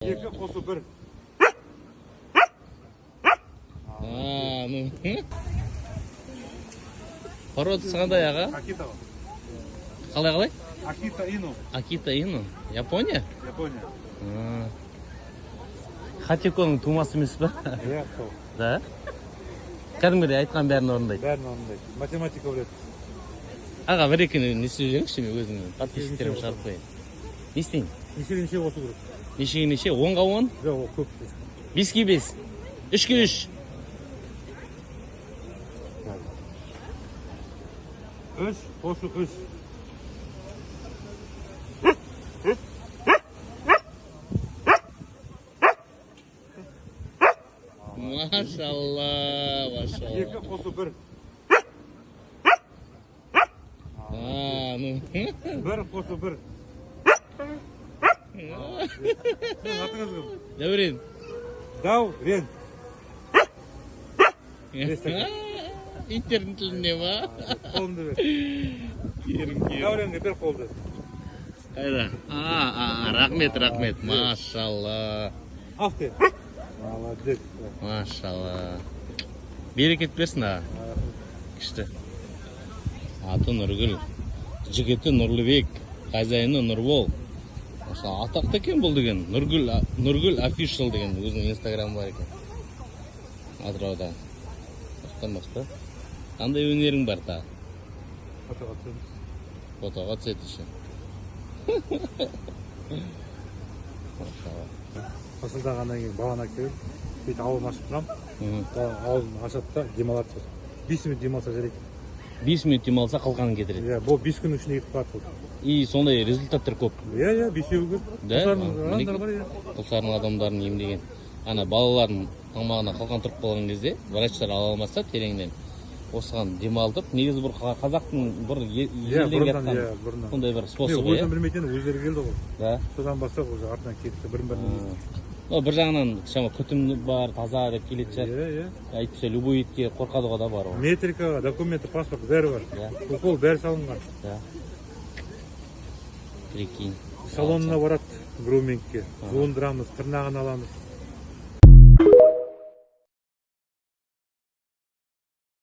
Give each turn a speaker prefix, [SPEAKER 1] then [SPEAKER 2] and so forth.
[SPEAKER 1] Екі қосу бір.
[SPEAKER 2] Породасы қандай аға?
[SPEAKER 1] Акита.
[SPEAKER 2] Қалай?
[SPEAKER 1] Акита Ину.
[SPEAKER 2] Акита Ину. Япония?
[SPEAKER 1] Япония.
[SPEAKER 2] Хатиконың тумасы емес па?
[SPEAKER 1] Иә, сол.
[SPEAKER 2] Да? Кәдімгідей айтқан бәрін орындайды.
[SPEAKER 1] Бәрін орындайды. Математика біледі.
[SPEAKER 2] Аға, бір екені не істеп жіберіңізші, мен өзімнің подписчиктерімді шығарып қояйын. Не істейін?
[SPEAKER 1] Нешеге қосу керек.
[SPEAKER 2] Нешеге неше? 10-ға 10?
[SPEAKER 1] Жоқ, ол көп.
[SPEAKER 2] 5-ге 5. 3-ге 3.
[SPEAKER 1] 3 қосу 3.
[SPEAKER 2] Машалла, машалла.
[SPEAKER 1] Екі қосу бір. Бір қосу бір. Атыңыз кім?
[SPEAKER 2] Дәурен.
[SPEAKER 1] Дәурен.
[SPEAKER 2] Иттердің тілінде ма?
[SPEAKER 1] Қолымды бер.
[SPEAKER 2] Керім.
[SPEAKER 1] Дәуренге бір қолды.
[SPEAKER 2] Қайда? Рахмет, машалла.
[SPEAKER 1] Афте. Молодец.
[SPEAKER 2] Машалла. Берекет берсін аға. Күшті. Аты Нұргүл. Жігіті Нұрлыбек. Хозяйыны Нұрбол. Атақты екен бұл деген. Нұргүл Official деген өзінің инстаграмы бар екен. Атырауда. Тоқтамас па? Қандай өнерің бар та?
[SPEAKER 1] Фотоға түсеміз.
[SPEAKER 2] Фотоға түсетіші.
[SPEAKER 1] Қысылдағаннан кейін баланы әкеліп, сөйтіп ауылын ашып тұрам. Ауылын ашады да демалады. 5 минут демалса жарайды.
[SPEAKER 2] 5 минут демалса қалқанын кетіреді.
[SPEAKER 1] Иә, бұл 5 күннің ішінде кетіп қалады.
[SPEAKER 2] И сондай результаттар көп.
[SPEAKER 1] Иә, бесеуі көп.
[SPEAKER 2] Құлсарының адамдарын емдеген. Ана балалардың тамағына қалқан тұрып қалған кезде врачтар ала алмаса тереңнен осыған демалдып, негізі бір қазақтың бір елден кеткен сондай бір способы.
[SPEAKER 1] Өзін білмейтін өздері келді ғой.
[SPEAKER 2] Да.
[SPEAKER 1] Содан бастап уже артынан кетті бірін-бірін.
[SPEAKER 2] Бір жағынан күтім бар, таза деп келеді шығар.
[SPEAKER 1] Иә.
[SPEAKER 2] Әйтпесе любой итке қорқадыға да бар.
[SPEAKER 1] Метрика, документі, паспорт бәрі бар. Укол бәрі салынған.
[SPEAKER 2] Прикинь.
[SPEAKER 1] Салонына барады грумингке. Жуындырамыз, тырнағын аламыз.